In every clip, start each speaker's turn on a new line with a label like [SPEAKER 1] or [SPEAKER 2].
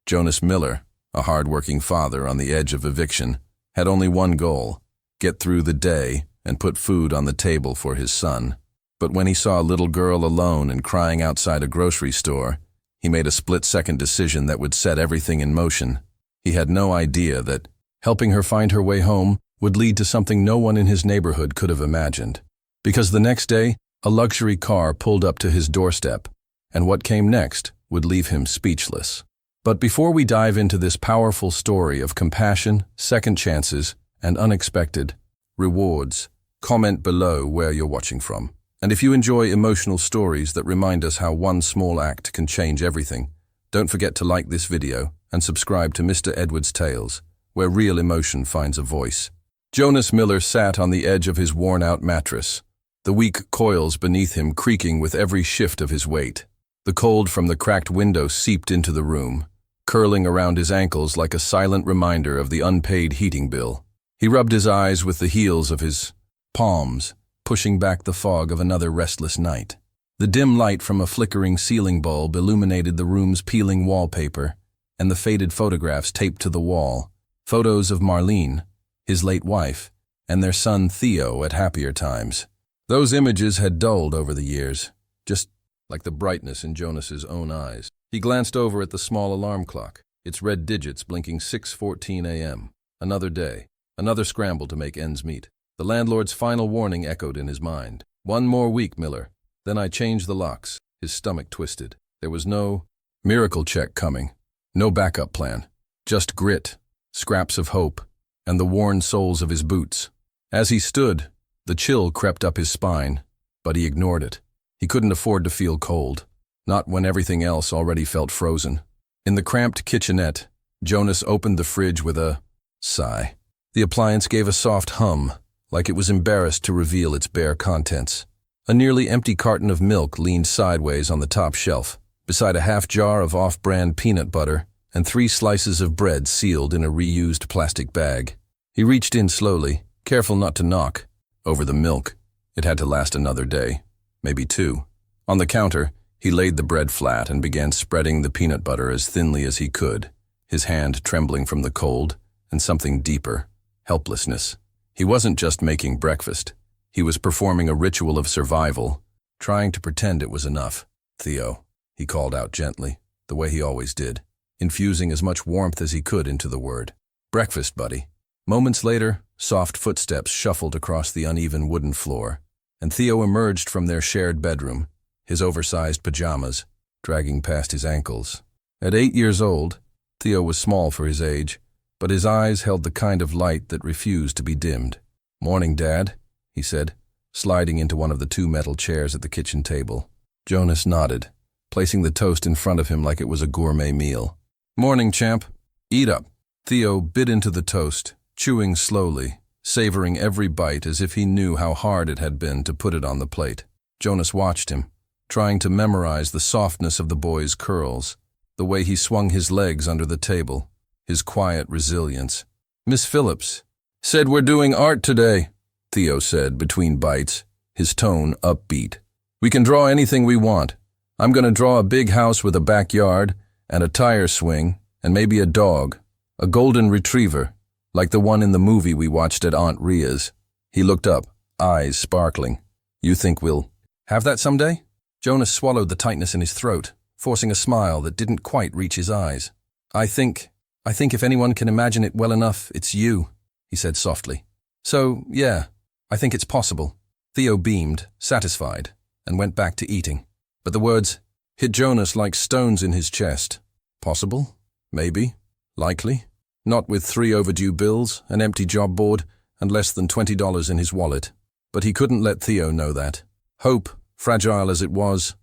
[SPEAKER 1] Jonas Miller, a hardworking father on the edge of eviction, had only one goal: get through the day and put food on the table for his son. But when he saw a little girl alone and crying outside a grocery store, he made a split-second decision that would set everything in motion. He had no idea that helping her find her way home would lead to something no one in his neighborhood could have imagined. Because the next day, a luxury car pulled up to his doorstep, and what came next would leave him speechless. But before we dive into this powerful story of compassion, second chances, and unexpected rewards, comment below where you're watching from. And if you enjoy emotional stories that remind us how one small act can change everything, don't forget to like this video and subscribe to Mr. Edward's Tales, where real emotion finds a voice. Jonas Miller sat on the edge of his worn-out mattress, the weak coils beneath him creaking with every shift of his weight. The cold from the cracked window seeped into the room, curling around his ankles like a silent reminder of the unpaid heating bill. He rubbed his eyes with the heels of his palms, pushing back the fog of another restless night. The dim light from a flickering ceiling bulb illuminated the room's peeling wallpaper and the faded photographs taped to the wall. Photos of Marlene, his late wife, and their son Theo at happier times. Those images had dulled over the years, just like the brightness in Jonas's own eyes. He glanced over at the small alarm clock, its red digits blinking 6:14 a.m. Another day, another scramble to make ends meet. The landlord's final warning echoed in his mind. One more week, Miller. Then I changed the locks. His stomach twisted. There was no miracle check coming. No backup plan. Just grit, scraps of hope, and the worn soles of his boots. As he stood, the chill crept up his spine, but he ignored it. He couldn't afford to feel cold, not when everything else already felt frozen. In the cramped kitchenette, Jonas opened the fridge with a sigh. The appliance gave a soft hum, like it was embarrassed to reveal its bare contents. A nearly empty carton of milk leaned sideways on the top shelf, beside a half jar of off-brand peanut butter and 3 slices of bread sealed in a reused plastic bag. He reached in slowly, careful not to knock, over the milk. It had to last another day, maybe 2. On the counter, he laid the bread flat and began spreading the peanut butter as thinly as he could, his hand trembling from the cold and something deeper, helplessness. He wasn't just making breakfast. He was performing a ritual of survival, trying to pretend it was enough. "Theo," he called out gently, the way he always did, infusing as much warmth as he could into the word. "Breakfast, buddy." Moments later, soft footsteps shuffled across the uneven wooden floor, and Theo emerged from their shared bedroom, his oversized pajamas dragging past his ankles. At 8 years old, Theo was small for his age, but his eyes held the kind of light that refused to be dimmed. "Morning, Dad," he said, sliding into one of the 2 metal chairs at the kitchen table. Jonas nodded, placing the toast in front of him like it was a gourmet meal. "Morning, champ. Eat up." Theo bit into the toast, chewing slowly, savoring every bite as if he knew how hard it had been to put it on the plate. Jonas watched him, trying to memorize the softness of the boy's curls, the way he swung his legs under the table, his quiet resilience. "Miss Phillips said we're doing art today," Theo said between bites, his tone upbeat. "We can draw anything we want. I'm going to draw a big house with a backyard and a tire swing and maybe a dog, a golden retriever, like the one in the movie we watched at Aunt Ria's." He looked up, eyes sparkling. "You think we'll have that someday?" Jonas swallowed the tightness in his throat, forcing a smile that didn't quite reach his eyes. I think if anyone can imagine it well enough, it's you," he said softly. "So, yeah, I think it's possible." Theo beamed, satisfied, and went back to eating. But the words hit Jonas like stones in his chest. Possible? Maybe? Likely? Not with 3 overdue bills, an empty job board, and less than $20 in his wallet. But he couldn't let Theo know that. Hope, fragile as it was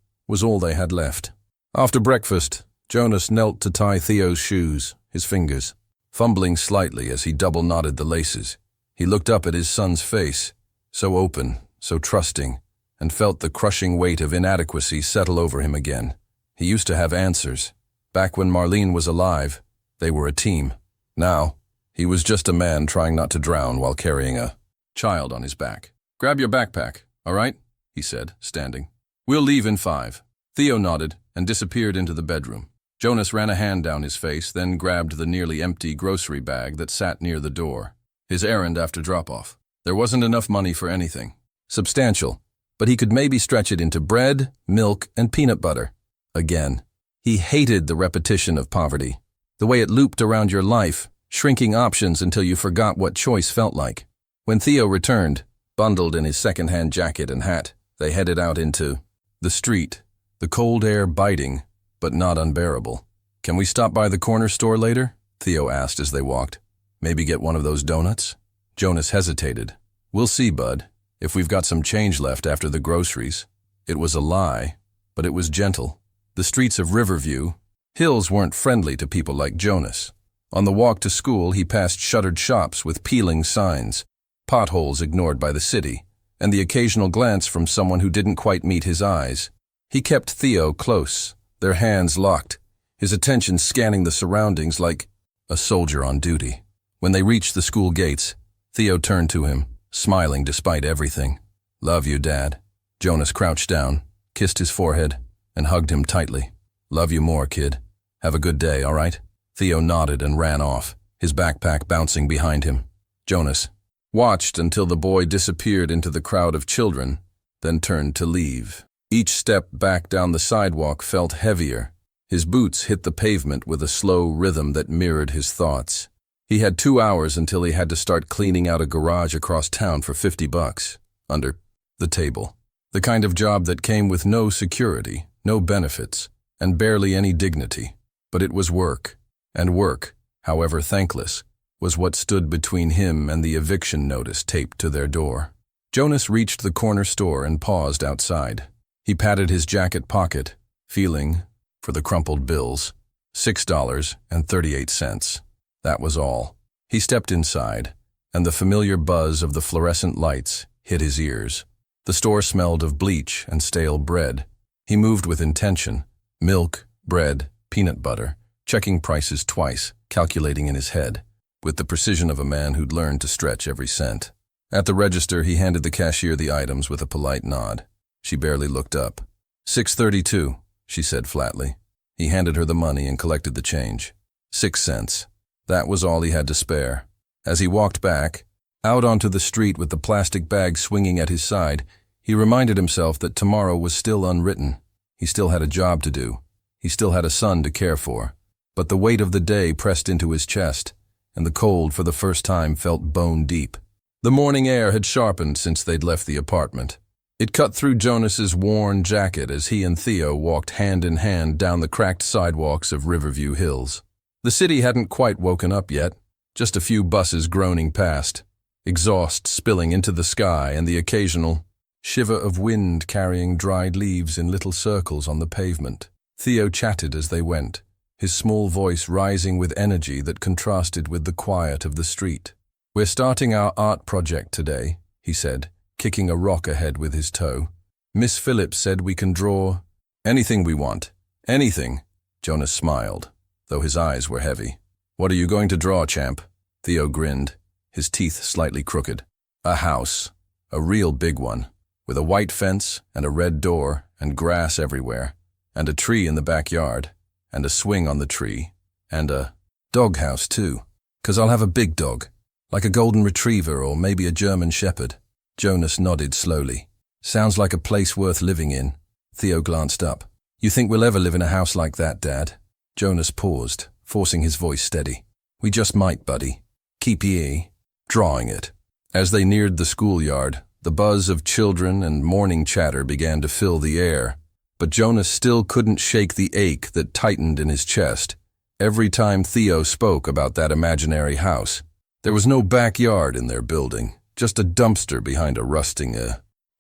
[SPEAKER 1] all they had left. After breakfast, Jonas knelt to tie Theo's shoes, his fingers, fumbling slightly as he double-knotted the laces. He looked up at his son's face, so open, so trusting, and felt the crushing weight of inadequacy settle over him again. He used to have answers. Back when Marlene was alive, they were a team. Now, he was just a man trying not to drown while carrying a child on his back. "Grab your backpack, all right?" he said, standing. "We'll leave in 5. Theo nodded and disappeared into the bedroom. Jonas ran a hand down his face, then grabbed the nearly empty grocery bag that sat near the door. His errand after drop-off. There wasn't enough money for anything. Substantial, but he could maybe stretch it into bread, milk, and peanut butter. Again. He hated the repetition of poverty. The way it looped around your life, shrinking options until you forgot what choice felt like. When Theo returned, bundled in his second-hand jacket and hat, they headed out into the street, the cold air biting, but not unbearable. "Can we stop by the corner store later?" Theo asked as they walked. "Maybe get one of those donuts?" Jonas hesitated. "We'll see, bud, if we've got some change left after the groceries." It was a lie, but it was gentle. The streets of Riverview, Hills weren't friendly to people like Jonas. On the walk to school, he passed shuttered shops with peeling signs, potholes ignored by the city, and the occasional glance from someone who didn't quite meet his eyes. He kept Theo close, their hands locked, his attention scanning the surroundings like a soldier on duty. When they reached the school gates, Theo turned to him, smiling despite everything. "Love you, Dad." Jonas crouched down, kissed his forehead, and hugged him tightly. "Love you more, kid. Have a good day, all right?" Theo nodded and ran off, his backpack bouncing behind him. Jonas watched until the boy disappeared into the crowd of children, then turned to leave. Each step back down the sidewalk felt heavier. His boots hit the pavement with a slow rhythm that mirrored his thoughts. He had 2 hours until he had to start cleaning out a garage across town for $50, under the table. The kind of job that came with no security, no benefits, and barely any dignity. But it was work, and work, however thankless, was what stood between him and the eviction notice taped to their door. Jonas reached the corner store and paused outside. He patted his jacket pocket, feeling, for the crumpled bills, $6.38. That was all. He stepped inside, and the familiar buzz of the fluorescent lights hit his ears. The store smelled of bleach and stale bread. He moved with intention, milk, bread, peanut butter, checking prices twice, calculating in his head, with the precision of a man who'd learned to stretch every cent. At the register, he handed the cashier the items with a polite nod. She barely looked up. $6.32, she said flatly. He handed her the money and collected the change. 6 cents. That was all he had to spare. As he walked back, out onto the street with the plastic bag swinging at his side, he reminded himself that tomorrow was still unwritten. He still had a job to do. He still had a son to care for. But the weight of the day pressed into his chest, and the cold for the first time felt bone deep. The morning air had sharpened since they'd left the apartment. It cut through Jonas's worn jacket as he and Theo walked hand in hand down the cracked sidewalks of Riverview Hills. The city hadn't quite woken up yet, just a few buses groaning past, exhaust spilling into the sky and the occasional shiver of wind carrying dried leaves in little circles on the pavement. Theo chatted as they went, his small voice rising with energy that contrasted with the quiet of the street. "We're starting our art project today," he said, kicking a rock ahead with his toe. "Miss Phillips said we can draw anything we want. Anything." Jonas smiled, though his eyes were heavy. "What are you going to draw, champ?" Theo grinned, his teeth slightly crooked. "A house. A real big one, with a white fence and a red door and grass everywhere, and a tree in the backyard, and a swing on the tree, and a doghouse too, 'cause I'll have a big dog, like a golden retriever or maybe a German shepherd." Jonas nodded slowly. "Sounds like a place worth living in." Theo glanced up. "You think we'll ever live in a house like that, Dad?" Jonas paused, forcing his voice steady. "We just might, buddy. Keep ye drawing it." As they neared the schoolyard, the buzz of children and morning chatter began to fill the air, but Jonas still couldn't shake the ache that tightened in his chest every time Theo spoke about that imaginary house. There was no backyard in their building, just a dumpster behind a rusting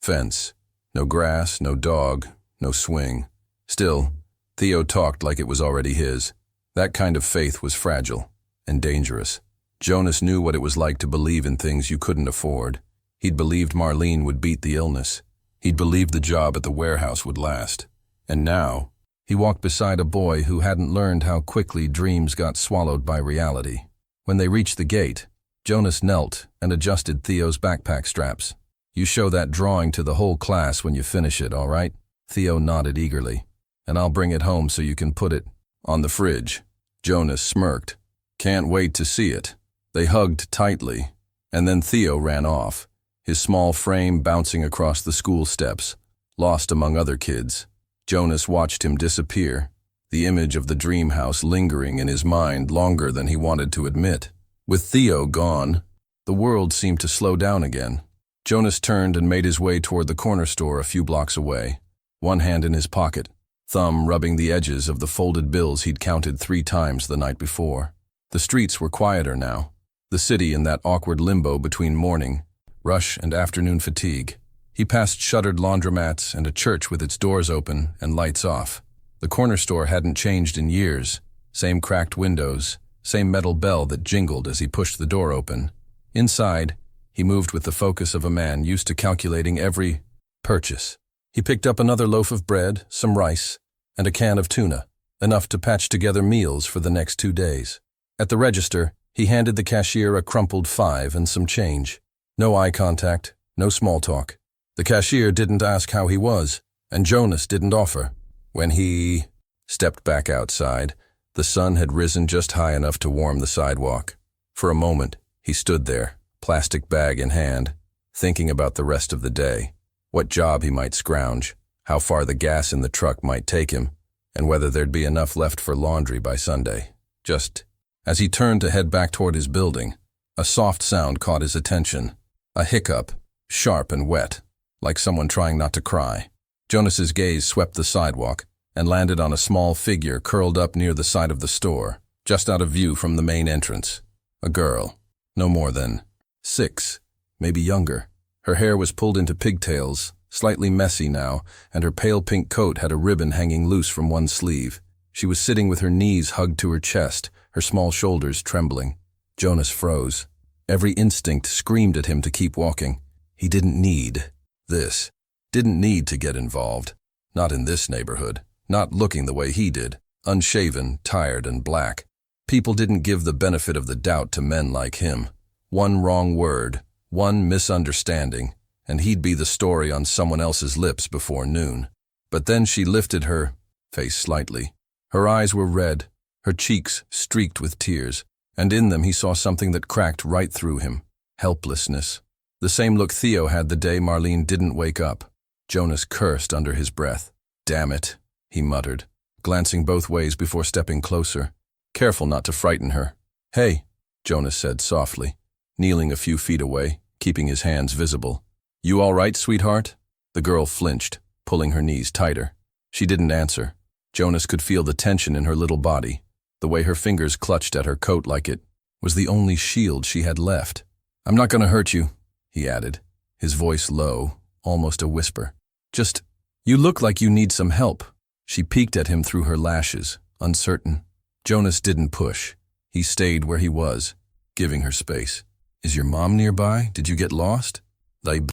[SPEAKER 1] fence. No grass, no dog, no swing. Still, Theo talked like it was already his. That kind of faith was fragile and dangerous. Jonas knew what it was like to believe in things you couldn't afford. He'd believed Marlene would beat the illness. He'd believed the job at the warehouse would last. And now, he walked beside a boy who hadn't learned how quickly dreams got swallowed by reality. When they reached the gate, Jonas knelt and adjusted Theo's backpack straps. "You show that drawing to the whole class when you finish it, all right?" Theo nodded eagerly. "And I'll bring it home so you can put it On the fridge. Jonas smirked. Can't wait to see it. They hugged tightly, and then Theo ran off, his small frame bouncing across the school steps, lost among other kids. Jonas watched him disappear, the image of the dream house lingering in his mind longer than he wanted to admit. With Theo gone, the world seemed to slow down again. Jonas turned and made his way toward the corner store a few blocks away, one hand in his pocket, thumb rubbing the edges of the folded bills he'd counted 3 times the night before. The streets were quieter now, the city in that awkward limbo between morning, rush and afternoon fatigue. He passed shuttered laundromats and a church with its doors open and lights off. The corner store hadn't changed in years, same cracked windows, same metal bell that jingled as he pushed the door open. Inside, he moved with the focus of a man used to calculating every purchase. He picked up another loaf of bread, some rice, and a can of tuna, enough to patch together meals for the next 2 days. At the register, he handed the cashier a crumpled 5 and some change. No eye contact, no small talk. The cashier didn't ask how he was, and Jonas didn't offer. When he stepped back outside, the sun had risen just high enough to warm the sidewalk. For a moment, he stood there, plastic bag in hand, thinking about the rest of the day, what job he might scrounge, how far the gas in the truck might take him, and whether there'd be enough left for laundry by Sunday. Just as he turned to head back toward his building, a soft sound caught his attention, a hiccup, sharp and wet, like someone trying not to cry. Jonas's gaze swept the sidewalk and landed on a small figure curled up near the side of the store, just out of view from the main entrance. A girl, no more than 6, maybe younger. Her hair was pulled into pigtails, slightly messy now, and her pale pink coat had a ribbon hanging loose from one sleeve. She was sitting with her knees hugged to her chest, her small shoulders trembling. Jonas froze. Every instinct screamed at him to keep walking. He didn't need this. Didn't need to get involved. Not in this neighborhood. Not looking the way he did. Unshaven, tired, and black. People didn't give the benefit of the doubt to men like him. One wrong word, one misunderstanding, and he'd be the story on someone else's lips before noon. But then she lifted her face slightly. Her eyes were red, her cheeks streaked with tears, and in them he saw something that cracked right through him. Helplessness. The same look Theo had the day Marlene didn't wake up. Jonas cursed under his breath. "Damn it," he muttered, glancing both ways before stepping closer, careful not to frighten her. "Hey," Jonas said softly, kneeling a few feet away, keeping his hands visible. "You all right, sweetheart?" The girl flinched, pulling her knees tighter. She didn't answer. Jonas could feel the tension in her little body, the way her fingers clutched at her coat like it was the only shield she had left. "I'm not gonna hurt you," he added, his voice low, almost a whisper. "Just, you look like you need some help." She peeked at him through her lashes, uncertain. Jonas didn't push. He stayed where he was, giving her space. "Is your mom nearby? Did you get lost?" The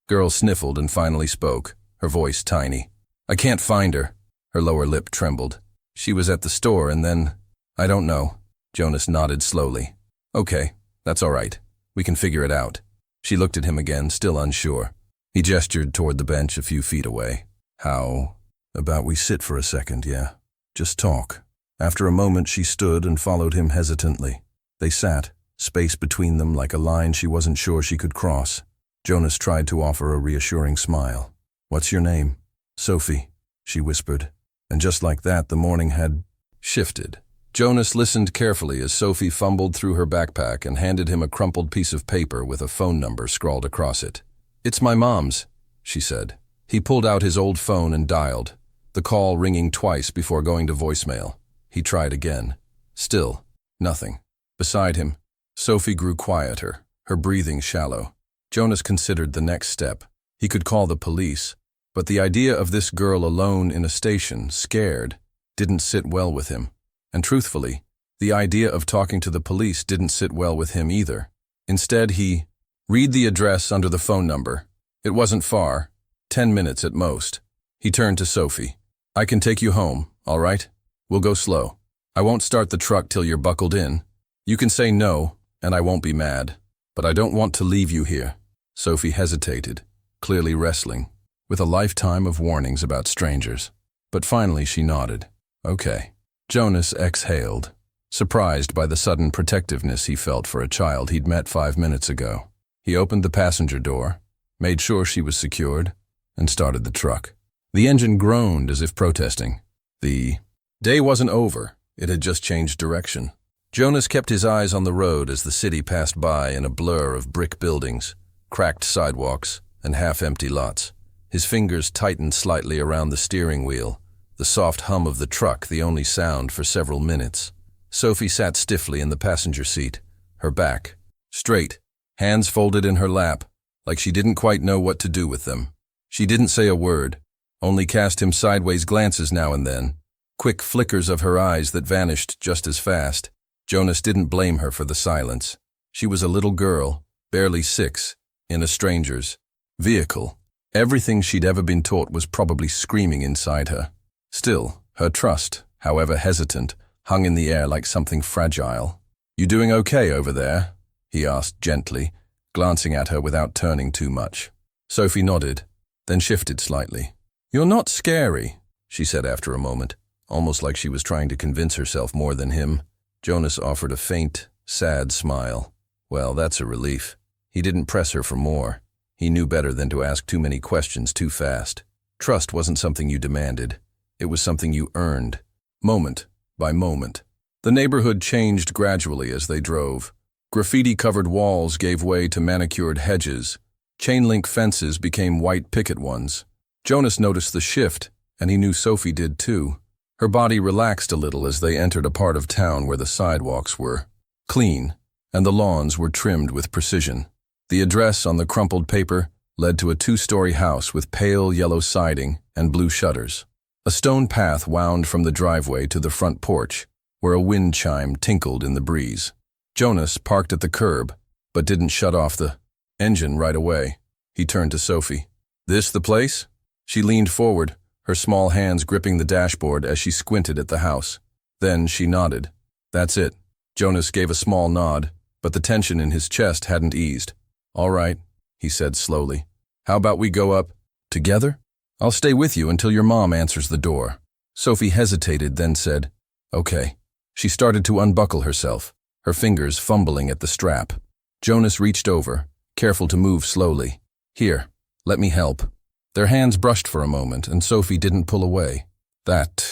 [SPEAKER 1] girl sniffled and finally spoke, her voice tiny. "I can't find her." Her lower lip trembled. "She was at the store and then, I don't know." Jonas nodded slowly. "Okay, that's all right. We can figure it out." She looked at him again, still unsure. He gestured toward the bench a few feet away. "How about we sit for a second, yeah? Just talk." After a moment she stood and followed him hesitantly. They sat, space between them like a line she wasn't sure she could cross. Jonas tried to offer a reassuring smile. "What's your name?" "Sophie," she whispered. And just like that, the morning had shifted. Jonas listened carefully as Sophie fumbled through her backpack and handed him a crumpled piece of paper with a phone number scrawled across it. "It's my mom's," she said. He pulled out his old phone and dialed, the call ringing twice before going to voicemail. He tried again. Still, nothing. Beside him, Sophie grew quieter, her breathing shallow. Jonas considered the next step. He could call the police, but the idea of this girl alone in a station, scared, didn't sit well with him. And truthfully, the idea of talking to the police didn't sit well with him either. Instead, he read the address under the phone number. It wasn't far, 10 minutes at most. He turned to Sophie. "I can take you home, all right? We'll go slow. I won't start the truck till you're buckled in. You can say no, and I won't be mad. But I don't want to leave you here." Sophie hesitated, clearly wrestling, with a lifetime of warnings about strangers. But finally she nodded. "Okay." Jonas exhaled, surprised by the sudden protectiveness he felt for a child he'd met 5 minutes ago. He opened the passenger door, made sure she was secured, and started the truck. The engine groaned as if protesting. The day wasn't over, it had just changed direction. Jonas kept his eyes on the road as the city passed by in a blur of brick buildings, cracked sidewalks, and half-empty lots. His fingers tightened slightly around the steering wheel, the soft hum of the truck the only sound for several minutes. Sophie sat stiffly in the passenger seat, her back straight, hands folded in her lap, like she didn't quite know what to do with them. She didn't say a word, only cast him sideways glances now and then, quick flickers of her eyes that vanished just as fast. Jonas didn't blame her for the silence. She was a little girl, barely 6, in a stranger's vehicle. Everything she'd ever been taught was probably screaming inside her. Still, her trust, however hesitant, hung in the air like something fragile. "You doing okay over there?" he asked gently, glancing at her without turning too much. Sophie nodded, then shifted slightly. "You're not scary," she said after a moment, almost like she was trying to convince herself more than him. Jonas offered a faint, sad smile. Well, that's a relief. He didn't press her for more. He knew better than to ask too many questions too fast. Trust wasn't something you demanded. It was something you earned, moment by moment. The neighborhood changed gradually as they drove. Graffiti-covered walls gave way to manicured hedges. Chain-link fences became white picket ones. Jonas noticed the shift, and he knew Sophie did too. Her body relaxed a little as they entered a part of town where the sidewalks were clean, and the lawns were trimmed with precision. The address on the crumpled paper led to a 2-story house with pale yellow siding and blue shutters. A stone path wound from the driveway to the front porch, where a wind chime tinkled in the breeze. Jonas parked at the curb, but didn't shut off the engine right away. He turned to Sophie. "This the place?" She leaned forward, her small hands gripping the dashboard as she squinted at the house. Then she nodded. "That's it." Jonas gave a small nod, but the tension in his chest hadn't eased. "All right," he said slowly. "How about we go up together? I'll stay with you until your mom answers the door." Sophie hesitated, then said, "Okay." She started to unbuckle herself, her fingers fumbling at the strap. Jonas reached over, careful to move slowly. "Here, let me help." Their hands brushed for a moment, and Sophie didn't pull away. That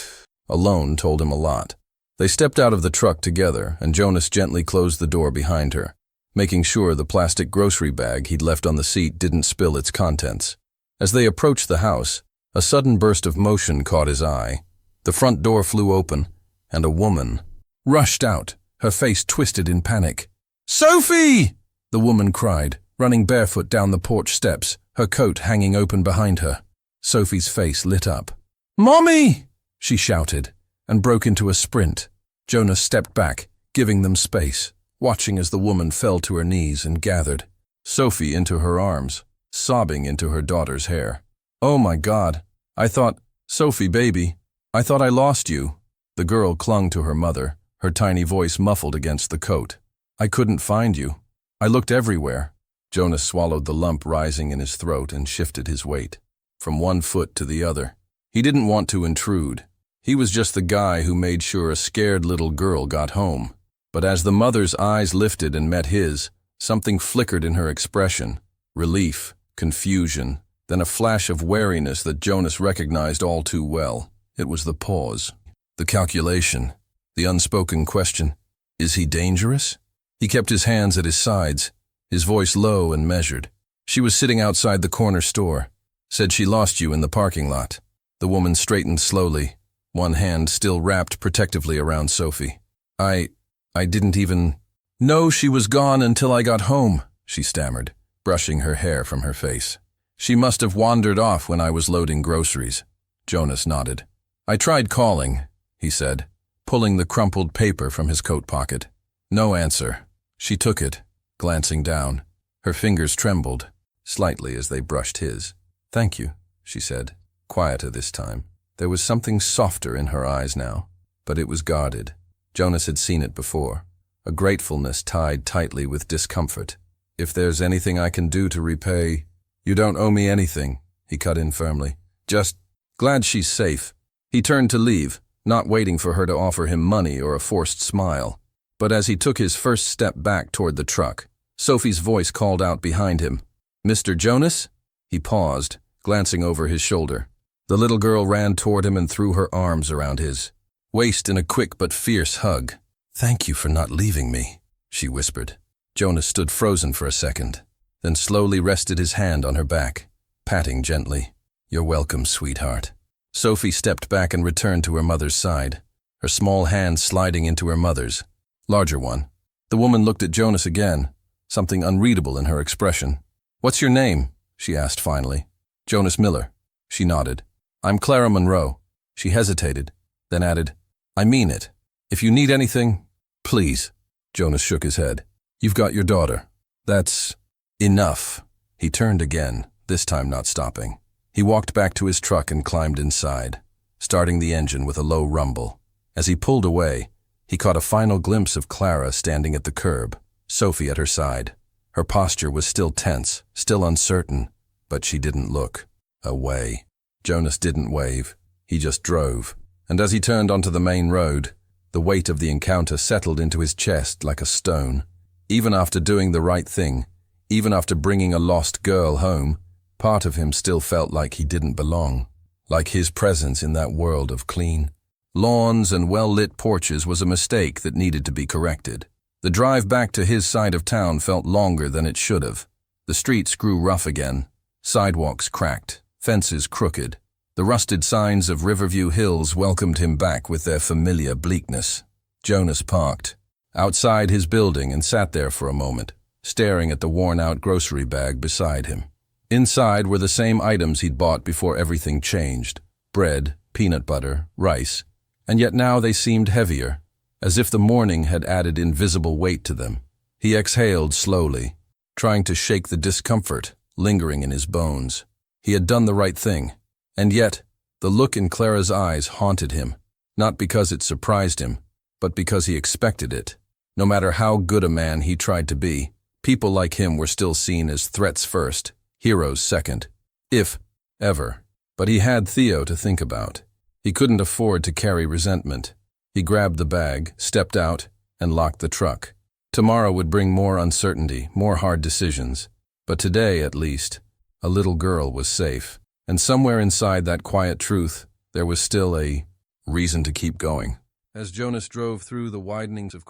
[SPEAKER 1] alone told him a lot. They stepped out of the truck together, and Jonas gently closed the door behind her, making sure the plastic grocery bag he'd left on the seat didn't spill its contents. As they approached the house, a sudden burst of motion caught his eye. The front door flew open, and a woman rushed out, her face twisted in panic. "Sophie!" the woman cried, running barefoot down the porch steps, her coat hanging open behind her. Sophie's face lit up. "Mommy!" she shouted, and broke into a sprint. Jonas stepped back, giving them space, watching as the woman fell to her knees and gathered Sophie into her arms, sobbing into her daughter's hair. "Oh my God, I thought, Sophie baby, I thought I lost you." The girl clung to her mother, her tiny voice muffled against the coat. "I couldn't find you. I looked everywhere." Jonas swallowed the lump rising in his throat and shifted his weight from one foot to the other. He didn't want to intrude. He was just the guy who made sure a scared little girl got home. But as the mother's eyes lifted and met his, something flickered in her expression. Relief, confusion, then a flash of wariness that Jonas recognized all too well. It was the pause, the calculation, the unspoken question. Is he dangerous? He kept his hands at his sides, his voice low and measured. "She was sitting outside the corner store. Said she lost you in the parking lot." The woman straightened slowly, one hand still wrapped protectively around Sophie. I didn't even know she was gone until I got home," she stammered, brushing her hair from her face. "She must have wandered off when I was loading groceries." Jonas nodded. "I tried calling," he said, pulling the crumpled paper from his coat pocket. No answer. She took it, glancing down. Her fingers trembled slightly as they brushed his. "Thank you," she said, quieter this time. There was something softer in her eyes now, but it was guarded. Jonas had seen it before, a gratefulness tied tightly with discomfort. "If there's anything I can do to repay—" "You don't owe me anything," he cut in firmly. "Just glad she's safe." He turned to leave, not waiting for her to offer him money or a forced smile. But as he took his first step back toward the truck, Sophie's voice called out behind him, "Mr. Jonas?" He paused, glancing over his shoulder. The little girl ran toward him and threw her arms around his waist in a quick but fierce hug. "Thank you for not leaving me," she whispered. Jonas stood frozen for a second, then slowly rested his hand on her back, patting gently. "You're welcome, sweetheart." Sophie stepped back and returned to her mother's side, her small hand sliding into her mother's, larger one. The woman looked at Jonas again, something unreadable in her expression. "What's your name?" she asked finally. "Jonas Miller." She nodded. "I'm Clara Monroe." She hesitated, then added, "I mean it. If you need anything, please." Jonas shook his head. "You've got your daughter. That's enough." He turned again, this time not stopping. He walked back to his truck and climbed inside, starting the engine with a low rumble. As he pulled away, he caught a final glimpse of Clara standing at the curb, Sophie at her side. Her posture was still tense, still uncertain, but she didn't look away. Jonas didn't wave. He just drove. And as he turned onto the main road, the weight of the encounter settled into his chest like a stone. Even after doing the right thing, even after bringing a lost girl home, part of him still felt like he didn't belong, like his presence in that world of clean lawns and well-lit porches was a mistake that needed to be corrected. The drive back to his side of town felt longer than it should have. The streets grew rough again, sidewalks cracked, fences crooked. The rusted signs of Riverview Hills welcomed him back with their familiar bleakness. Jonas parked outside his building and sat there for a moment, staring at the worn-out grocery bag beside him. Inside were the same items he'd bought before everything changed: bread, peanut butter, rice, and yet now they seemed heavier, as if the morning had added invisible weight to them. He exhaled slowly, trying to shake the discomfort lingering in his bones. He had done the right thing, and yet the look in Clara's eyes haunted him, not because it surprised him, but because he expected it. No matter how good a man he tried to be, people like him were still seen as threats first, heroes second, if ever. But he had Theo to think about. He couldn't afford to carry resentment. He grabbed the bag, stepped out, and locked the truck. Tomorrow would bring more uncertainty, more hard decisions. But today, at least, a little girl was safe. And somewhere inside that quiet truth, there was still a reason to keep going. As Jonas drove through the widenings of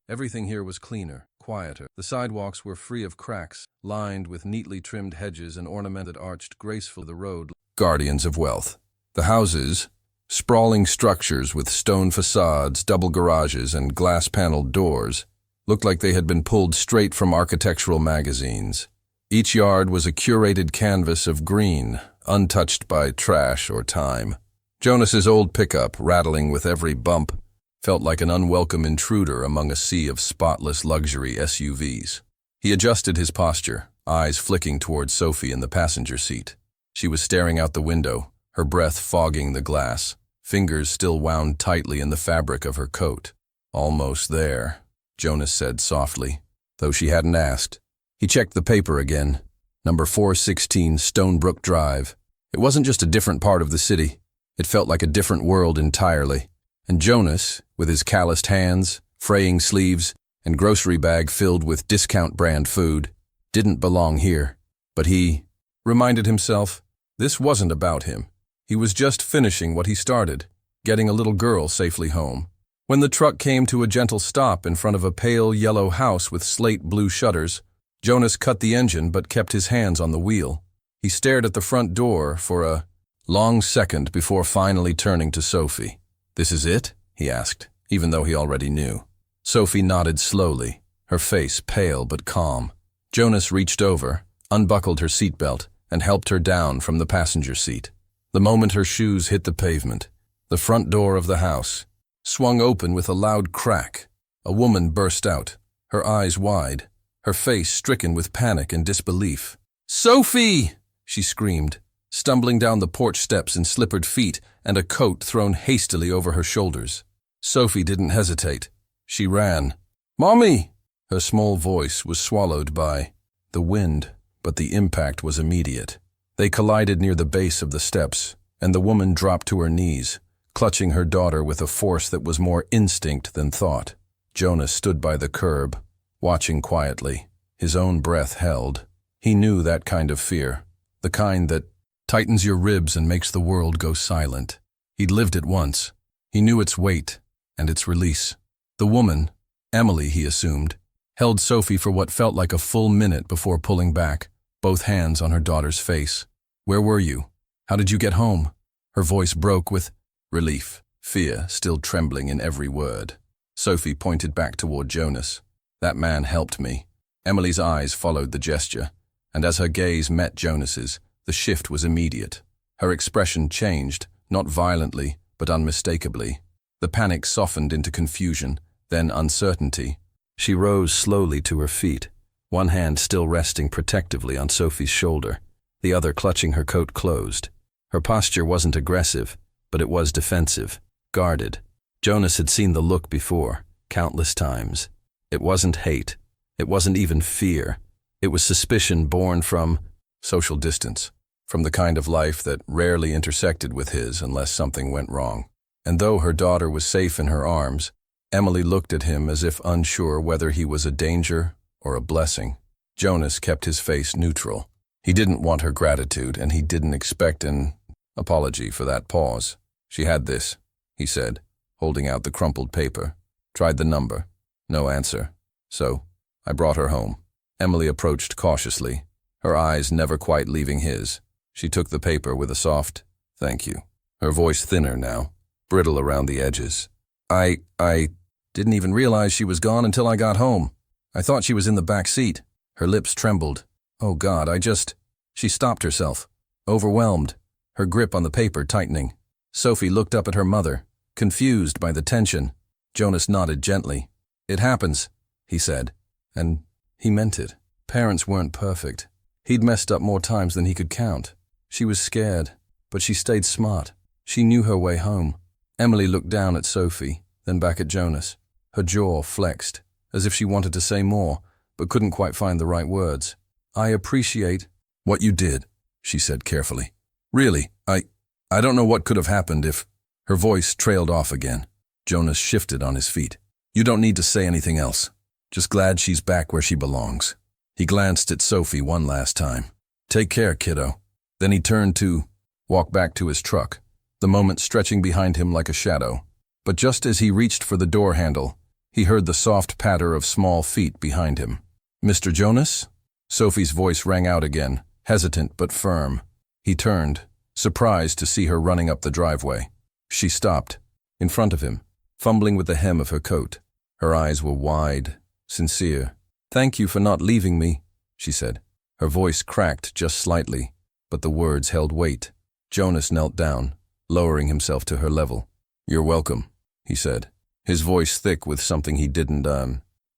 [SPEAKER 1] everything here was cleaner, quieter. The sidewalks were free of cracks, lined with neatly trimmed hedges and ornamented arched gracefully the road, guardians of wealth. The houses, sprawling structures with stone facades, double garages, and glass-paneled doors, looked like they had been pulled straight from architectural magazines. Each yard was a curated canvas of green, untouched by trash or time. Jonas's old pickup, rattling with every bump, felt like an unwelcome intruder among a sea of spotless luxury SUVs. He adjusted his posture, eyes flicking towards Sophie in the passenger seat. She was staring out the window, her breath fogging the glass, fingers still wound tightly in the fabric of her coat. "Almost there," Jonas said softly, though she hadn't asked. He checked the paper again. Number 416 Stonebrook Drive. It wasn't just a different part of the city. It felt like a different world entirely. And Jonas, with his calloused hands, fraying sleeves, and grocery bag filled with discount-brand food, didn't belong here. But he reminded himself, this wasn't about him. He was just finishing what he started, getting a little girl safely home. When the truck came to a gentle stop in front of a pale yellow house with slate-blue shutters, Jonas cut the engine but kept his hands on the wheel. He stared at the front door for a long second before finally turning to Sophie. "This is it?" he asked, even though he already knew. Sophie nodded slowly, her face pale but calm. Jonas reached over, unbuckled her seatbelt, and helped her down from the passenger seat. The moment her shoes hit the pavement, the front door of the house swung open with a loud crack. A woman burst out, her eyes wide, her face stricken with panic and disbelief. "Sophie!" she screamed, stumbling down the porch steps in slippered feet and a coat thrown hastily over her shoulders. Sophie didn't hesitate. She ran. "Mommy!" Her small voice was swallowed by the wind, but the impact was immediate. They collided near the base of the steps, and the woman dropped to her knees, clutching her daughter with a force that was more instinct than thought. Jonas stood by the curb, watching quietly, his own breath held. He knew that kind of fear, the kind that tightens your ribs and makes the world go silent. He'd lived it once. He knew its weight and its release. The woman, Emily, he assumed, held Sophie for what felt like a full minute before pulling back, both hands on her daughter's face. "Where were you? How did you get home?" Her voice broke with relief, fear still trembling in every word. Sophie pointed back toward Jonas. "That man helped me." Emily's eyes followed the gesture, and as her gaze met Jonas's, the shift was immediate. Her expression changed, not violently, but unmistakably. The panic softened into confusion, then uncertainty. She rose slowly to her feet, one hand still resting protectively on Sophie's shoulder, the other clutching her coat closed. Her posture wasn't aggressive, but it was defensive, guarded. Jonas had seen the look before, countless times. It wasn't hate. It wasn't even fear. It was suspicion born from social distance, from the kind of life that rarely intersected with his unless something went wrong. And though her daughter was safe in her arms, Emily looked at him as if unsure whether he was a danger or a blessing. Jonas kept his face neutral. He didn't want her gratitude, and he didn't expect an apology for that pause. "She had this," he said, holding out the crumpled paper. "Tried the number. No answer. So, I brought her home." Emily approached cautiously, her eyes never quite leaving his. She took the paper with a soft, "Thank you," her voice thinner now, brittle around the edges. I didn't even realize she was gone until I got home. I thought she was in the back seat." Her lips trembled. "Oh God, She stopped herself, overwhelmed, her grip on the paper tightening. Sophie looked up at her mother, confused by the tension. Jonas nodded gently. "It happens," he said, and he meant it. Parents weren't perfect. He'd messed up more times than he could count. She was scared, but she stayed smart. She knew her way home. Emily looked down at Sophie, then back at Jonas. Her jaw flexed, as if she wanted to say more, but couldn't quite find the right words. "I appreciate what you did," she said carefully. "Really, I don't know what could have happened if—" Her voice trailed off again. Jonas shifted on his feet. "You don't need to say anything else. Just glad she's back where she belongs." He glanced at Sophie one last time. "Take care, kiddo." Then he turned to walk back to his truck, the moment stretching behind him like a shadow. But just as he reached for the door handle, he heard the soft patter of small feet behind him. "Mr. Jonas?" Sophie's voice rang out again, hesitant but firm. He turned, surprised to see her running up the driveway. She stopped, in front of him, fumbling with the hem of her coat. Her eyes were wide, sincere. "Thank you for not leaving me," she said. Her voice cracked just slightly, but the words held weight. Jonas knelt down, lowering himself to her level. "You're welcome," he said, his voice thick with something he didn't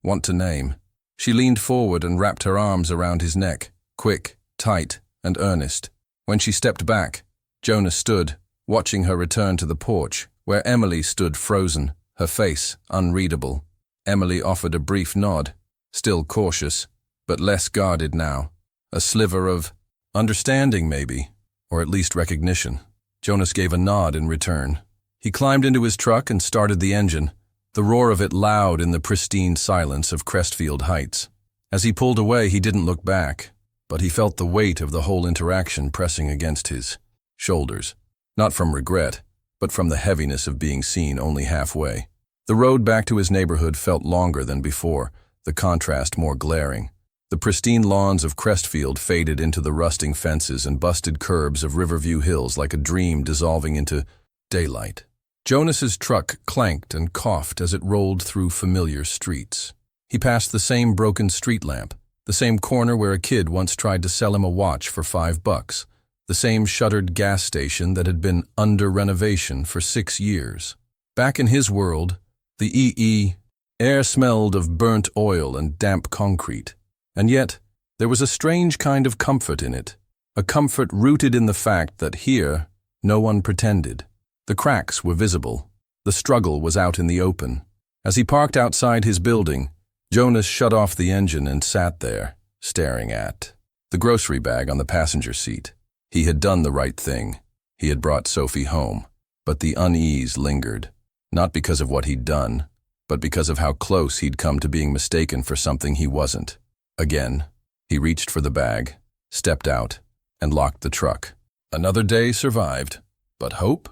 [SPEAKER 1] want to name. She leaned forward and wrapped her arms around his neck, quick, tight, and earnest. When she stepped back, Jonas stood, watching her return to the porch, where Emily stood frozen, her face unreadable. Emily offered a brief nod, still cautious, but less guarded now. A sliver of understanding, maybe, or at least recognition. Jonas gave a nod in return. He climbed into his truck and started the engine, the roar of it loud in the pristine silence of Crestfield Heights. As he pulled away, he didn't look back, but he felt the weight of the whole interaction pressing against his shoulders. Not from regret, but from the heaviness of being seen only halfway. The road back to his neighborhood felt longer than before, the contrast more glaring. The pristine lawns of Crestfield faded into the rusting fences and busted curbs of Riverview Hills like a dream dissolving into daylight. Jonas's truck clanked and coughed as it rolled through familiar streets. He passed the same broken street lamp, the same corner where a kid once tried to sell him a watch for $5, the same shuttered gas station that had been under renovation for 6 years. Back in his world, the air smelled of burnt oil and damp concrete. And yet, there was a strange kind of comfort in it, a comfort rooted in the fact that here, no one pretended. The cracks were visible. The struggle was out in the open. As he parked outside his building, Jonas shut off the engine and sat there, staring at the grocery bag on the passenger seat. He had done the right thing. He had brought Sophie home. But the unease lingered, not because of what he'd done, but because of how close he'd come to being mistaken for something he wasn't. Again, he reached for the bag, stepped out, and locked the truck. Another day survived, but hope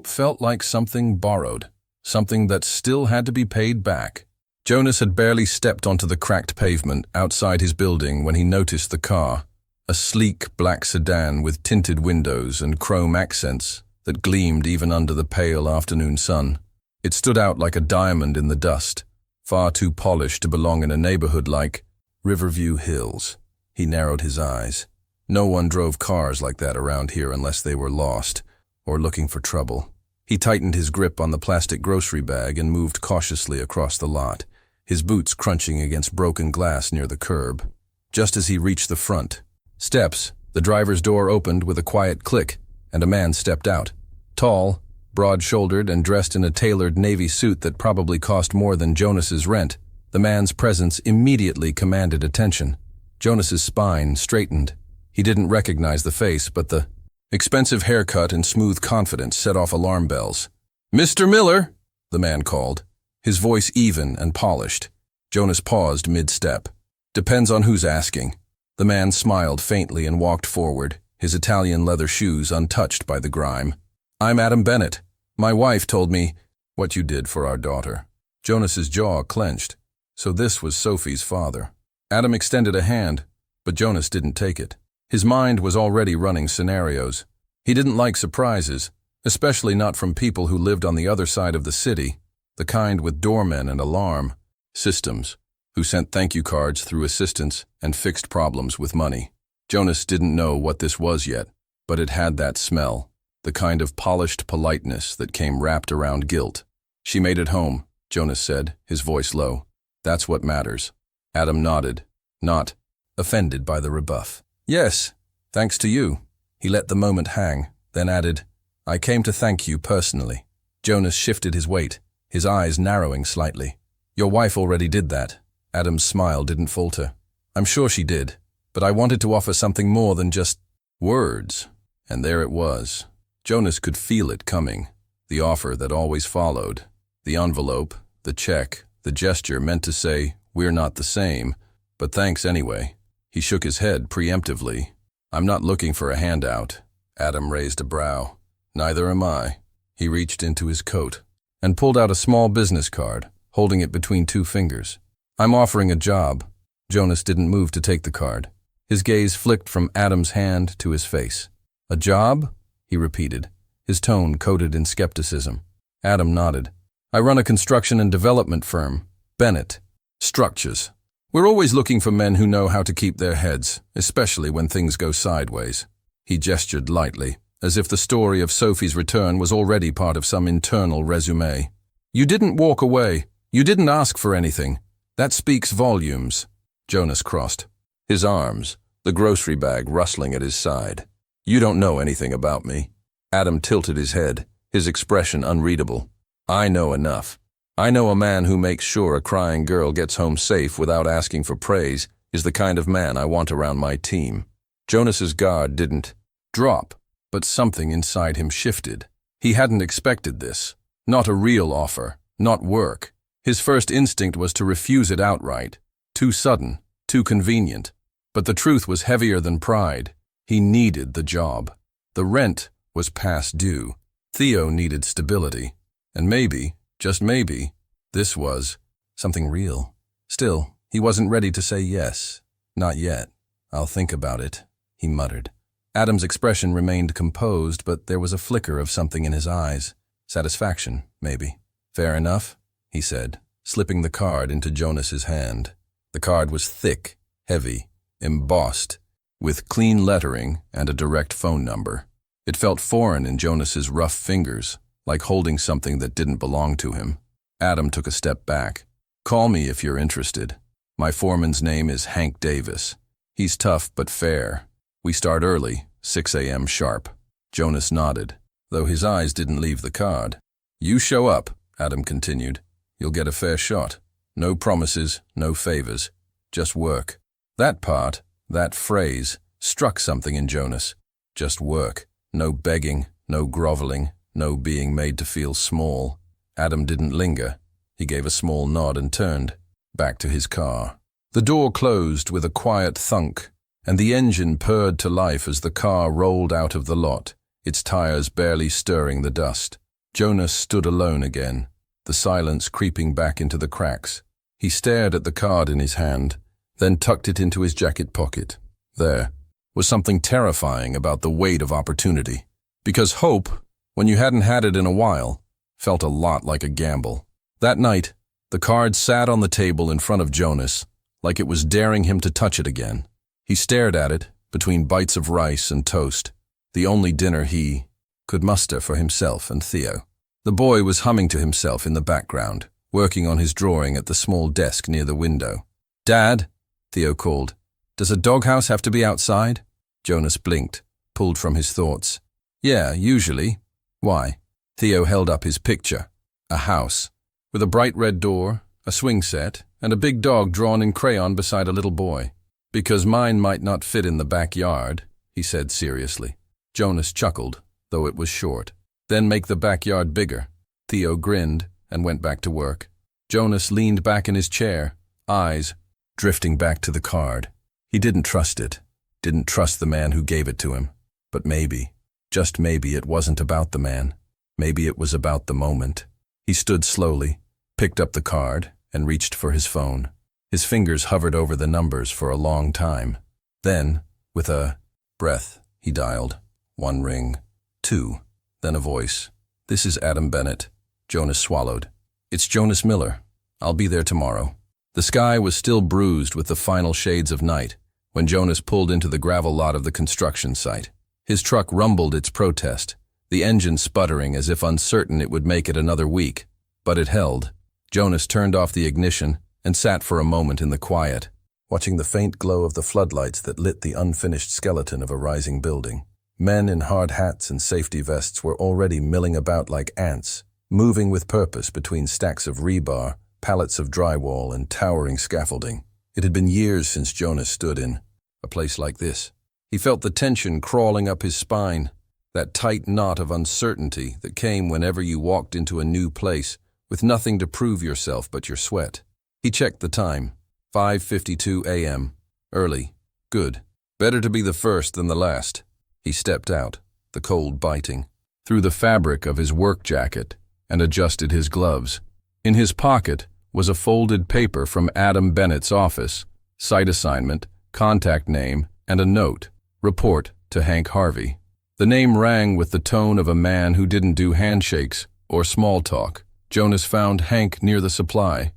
[SPEAKER 1] felt like something borrowed, something that still had to be paid back. Jonas had barely stepped onto the cracked pavement outside his building when he noticed the car, a sleek black sedan with tinted windows and chrome accents that gleamed even under the pale afternoon sun. It stood out like a diamond in the dust, far too polished to belong in a neighborhood like Riverview Hills. He narrowed his eyes. No one drove cars like that around here unless they were lost or looking for trouble. He tightened his grip on the plastic grocery bag and moved cautiously across the lot, his boots crunching against broken glass near the curb. Just as he reached the front steps, the driver's door opened with a quiet click, and a man stepped out. Tall, broad-shouldered, and dressed in a tailored navy suit that probably cost more than Jonas's rent, the man's presence immediately commanded attention. Jonas's spine straightened. He didn't recognize the face, but the expensive haircut and smooth confidence set off alarm bells. "Mr. Miller," the man called, his voice even and polished. Jonas paused mid-step. "Depends on who's asking." The man smiled faintly and walked forward, his Italian leather shoes untouched by the grime. "I'm Adam Bennett. My wife told me what you did for our daughter." Jonas's jaw clenched. So this was Sophie's father. Adam extended a hand, but Jonas didn't take it. His mind was already running scenarios. He didn't like surprises, especially not from people who lived on the other side of the city, the kind with doormen and alarm systems, who sent thank you cards through assistants and fixed problems with money. Jonas didn't know what this was yet, but it had that smell, the kind of polished politeness that came wrapped around guilt. "She made it home," Jonas said, his voice low. "That's what matters." Adam nodded, not offended by the rebuff. "Yes, thanks to you." He let the moment hang, then added, "I came to thank you personally." Jonas shifted his weight, his eyes narrowing slightly. "Your wife already did that." Adam's smile didn't falter. "I'm sure she did, but I wanted to offer something more than just words." And there it was. Jonas could feel it coming, the offer that always followed. The envelope, the check, the gesture meant to say, "We're not the same, but thanks anyway." He shook his head preemptively. "I'm not looking for a handout." Adam raised a brow. "Neither am I." He reached into his coat and pulled out a small business card, holding it between two fingers. "I'm offering a job." Jonas didn't move to take the card. His gaze flicked from Adam's hand to his face. "A job?" he repeated, his tone coated in skepticism. Adam nodded. "I run a construction and development firm, Bennett. Structures. We're always looking for men who know how to keep their heads, especially when things go sideways." He gestured lightly, as if the story of Sophie's return was already part of some internal resume. "You didn't walk away. You didn't ask for anything. That speaks volumes." Jonas crossed his arms, the grocery bag rustling at his side. "You don't know anything about me." Adam tilted his head, his expression unreadable. "I know enough. I know a man who makes sure a crying girl gets home safe without asking for praise is the kind of man I want around my team." Jonas's guard didn't drop, but something inside him shifted. He hadn't expected this. Not a real offer, not work. His first instinct was to refuse it outright. Too sudden, too convenient. But the truth was heavier than pride. He needed the job. The rent was past due. Theo needed stability. And maybe, just maybe, this was something real. Still, he wasn't ready to say yes. "Not yet. I'll think about it," he muttered. Adam's expression remained composed, but there was a flicker of something in his eyes. Satisfaction, maybe. "Fair enough," he said, slipping the card into Jonas's hand. The card was thick, heavy, embossed, with clean lettering and a direct phone number. It felt foreign in Jonas's rough fingers, like holding something that didn't belong to him. Adam took a step back. "Call me if you're interested. My foreman's name is Hank Davis. He's tough but fair. We start early, 6 a.m. sharp." Jonas nodded, though his eyes didn't leave the card. "You show up," Adam continued. "You'll get a fair shot. No promises, no favors. Just work." That part, that phrase, struck something in Jonas. Just work. No begging, no groveling, no being made to feel small. Adam didn't linger. He gave a small nod and turned back to his car. The door closed with a quiet thunk, and the engine purred to life as the car rolled out of the lot, its tires barely stirring the dust. Jonas stood alone again, the silence creeping back into the cracks. He stared at the card in his hand, then tucked it into his jacket pocket. There was something terrifying about the weight of opportunity, because hope, when you hadn't had it in a while, felt a lot like a gamble. That night, the card sat on the table in front of Jonas, like it was daring him to touch it again. He stared at it, between bites of rice and toast, the only dinner he could muster for himself and Theo. The boy was humming to himself in the background, working on his drawing at the small desk near the window. "Dad," Theo called, "does a doghouse have to be outside?" Jonas blinked, pulled from his thoughts. "Yeah, usually. Why?" Theo held up his picture. A house, with a bright red door, a swing set, and a big dog drawn in crayon beside a little boy. "Because mine might not fit in the backyard," he said seriously. Jonas chuckled, though it was short. "Then make the backyard bigger." Theo grinned and went back to work. Jonas leaned back in his chair, eyes drifting back to the card. He didn't trust it, didn't trust the man who gave it to him. But maybe, just maybe, it wasn't about the man. Maybe it was about the moment. He stood slowly, picked up the card, and reached for his phone. His fingers hovered over the numbers for a long time. Then, with a breath, he dialed. 1 ring, 2, then a voice. "This is Adam Bennett." Jonas swallowed. "It's Jonas Miller. I'll be there tomorrow." The sky was still bruised with the final shades of night when Jonas pulled into the gravel lot of the construction site. His truck rumbled its protest, the engine sputtering as if uncertain it would make it another week. But it held. Jonas turned off the ignition and sat for a moment in the quiet, watching the faint glow of the floodlights that lit the unfinished skeleton of a rising building. Men in hard hats and safety vests were already milling about like ants, moving with purpose between stacks of rebar, pallets of drywall, and towering scaffolding. It had been years since Jonas stood in a place like this. He felt the tension crawling up his spine, that tight knot of uncertainty that came whenever you walked into a new place with nothing to prove yourself but your sweat. He checked the time. 5:52 a.m. Early. Good. Better to be the first than the last. He stepped out, the cold biting, through the fabric of his work jacket and adjusted his gloves. In his pocket was a folded paper from Adam Bennett's office, site assignment, contact name, and a note. Report to Hank Harvey. The name rang with the tone of a man who didn't do handshakes or small talk. Jonas found Hank near the supply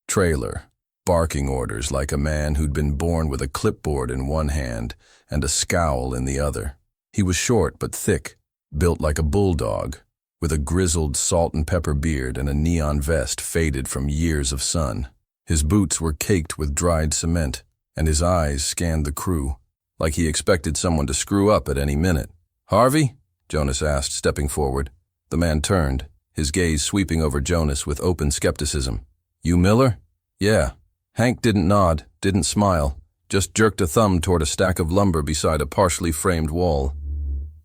[SPEAKER 1] trailer, barking orders like a man who'd been born with a clipboard in one hand and a scowl in the other. He was short but thick, built like a bulldog, with a grizzled salt and pepper beard and a neon vest faded from years of sun. His boots were caked with dried cement, and his eyes scanned the crew, like he expected someone to screw up at any minute. "Harvey?" Jonas asked, stepping forward. The man turned, his gaze sweeping over Jonas with open skepticism. "You Miller?" "Yeah." Hank didn't nod, didn't smile, just jerked a thumb toward a stack of lumber beside a partially framed wall.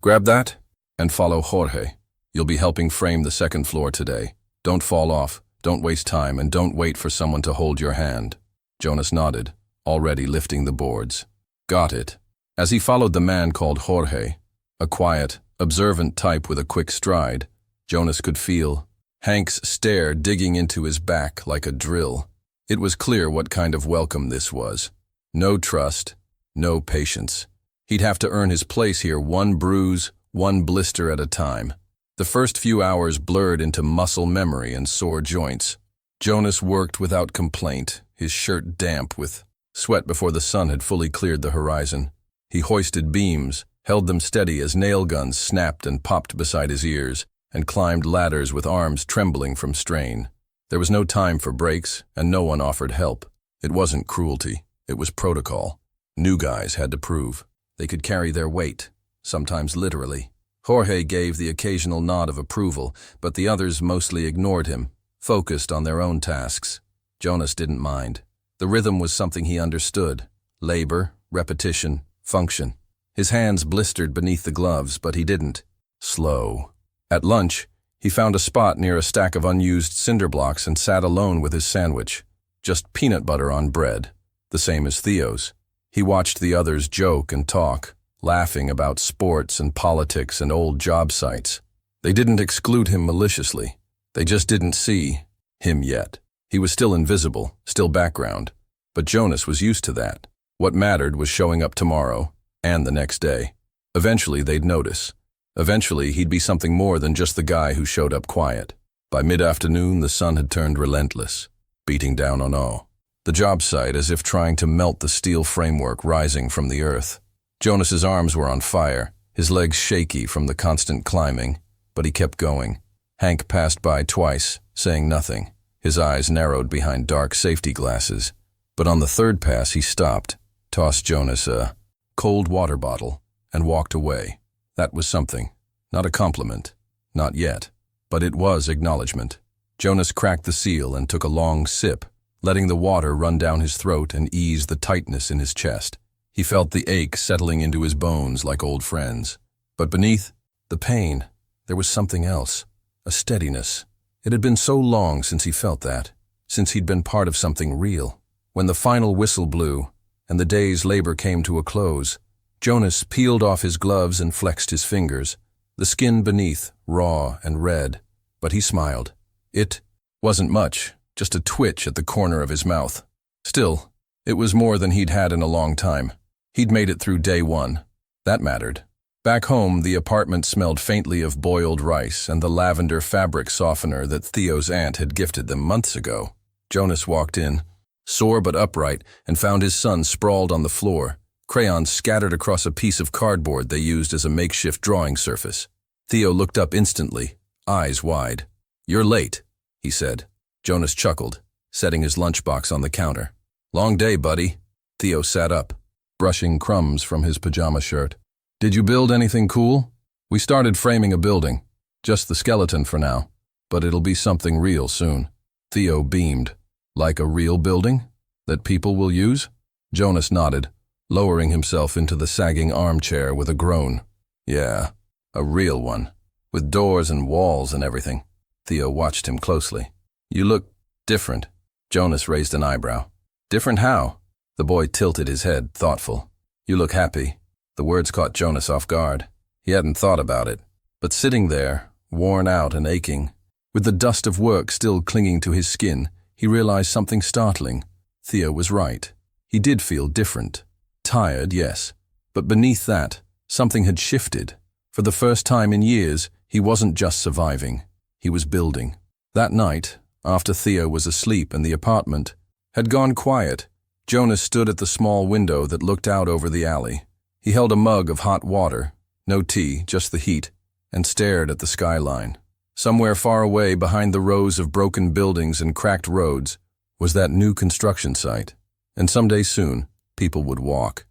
[SPEAKER 1] "Grab that and follow Jorge. You'll be helping frame the second floor today. Don't fall off, don't waste time, and don't wait for someone to hold your hand." Jonas nodded, already lifting the boards. "Got it." As he followed the man called Jorge, a quiet, observant type with a quick stride, Jonas could feel Hank's stare digging into his back like a drill. It was clear what kind of welcome this was. No trust, no patience. He'd have to earn his place here, one bruise, one blister at a time. The first few hours blurred into muscle memory and sore joints. Jonas worked without complaint, his shirt damp with sweat before the sun had fully cleared the horizon. He hoisted beams, held them steady as nail guns snapped and popped beside his ears, and climbed ladders with arms trembling from strain. There was no time for breaks, and no one offered help. It wasn't cruelty, it was protocol. New guys had to prove they could carry their weight, sometimes literally. Jorge gave the occasional nod of approval, but the others mostly ignored him, focused on their own tasks. Jonas didn't mind. The rhythm was something he understood. Labor, repetition, function. His hands blistered beneath the gloves, but he didn't. Slow. At lunch, he found a spot near a stack of unused cinder blocks and sat alone with his sandwich. Just peanut butter on bread, the same as Theo's. He watched the others joke and talk, laughing about sports and politics and old job sites. They didn't exclude him maliciously. They just didn't see him yet. He was still invisible, still background. But Jonas was used to that. What mattered was showing up tomorrow, and the next day. Eventually they'd notice. Eventually he'd be something more than just the guy who showed up quiet. By mid-afternoon the sun had turned relentless, beating down on all. The job site as if trying to melt the steel framework rising from the earth. Jonas's arms were on fire, his legs shaky from the constant climbing, but he kept going. Hank passed by twice, saying nothing. His eyes narrowed behind dark safety glasses. But on the third pass he stopped, tossed Jonas a cold water bottle, and walked away. That was something. Not a compliment. Not yet. But it was acknowledgement. Jonas cracked the seal and took a long sip, letting the water run down his throat and ease the tightness in his chest. He felt the ache settling into his bones like old friends. But beneath the pain, there was something else. A steadiness. It had been so long since he felt that, since he'd been part of something real. When the final whistle blew, and the day's labor came to a close, Jonas peeled off his gloves and flexed his fingers, the skin beneath, raw and red. But he smiled. It wasn't much, just a twitch at the corner of his mouth. Still, it was more than he'd had in a long time. He'd made it through day one. That mattered. Back home, the apartment smelled faintly of boiled rice and the lavender fabric softener that Theo's aunt had gifted them months ago. Jonas walked in, sore but upright, and found his son sprawled on the floor, crayons scattered across a piece of cardboard they used as a makeshift drawing surface. Theo looked up instantly, eyes wide. "You're late," he said. Jonas chuckled, setting his lunchbox on the counter. "Long day, buddy." Theo sat up, brushing crumbs from his pajama shirt. "Did you build anything cool?" "We started framing a building. Just the skeleton for now, but it'll be something real soon." Theo beamed. "Like a real building? That people will use?" Jonas nodded, lowering himself into the sagging armchair with a groan. "Yeah, a real one, with doors and walls and everything." Theo watched him closely. "You look different." Jonas raised an eyebrow. "Different how?" The boy tilted his head, thoughtful. "You look happy." The words caught Jonas off guard. He hadn't thought about it. But sitting there, worn out and aching, with the dust of work still clinging to his skin, he realized something startling. Theo was right. He did feel different. Tired, yes. But beneath that, something had shifted. For the first time in years, he wasn't just surviving. He was building. That night, after Theo was asleep and the apartment had gone quiet, Jonas stood at the small window that looked out over the alley. He held a mug of hot water, no tea, just the heat, and stared at the skyline. Somewhere far away behind the rows of broken buildings and cracked roads was that new construction site. And someday soon, people would walk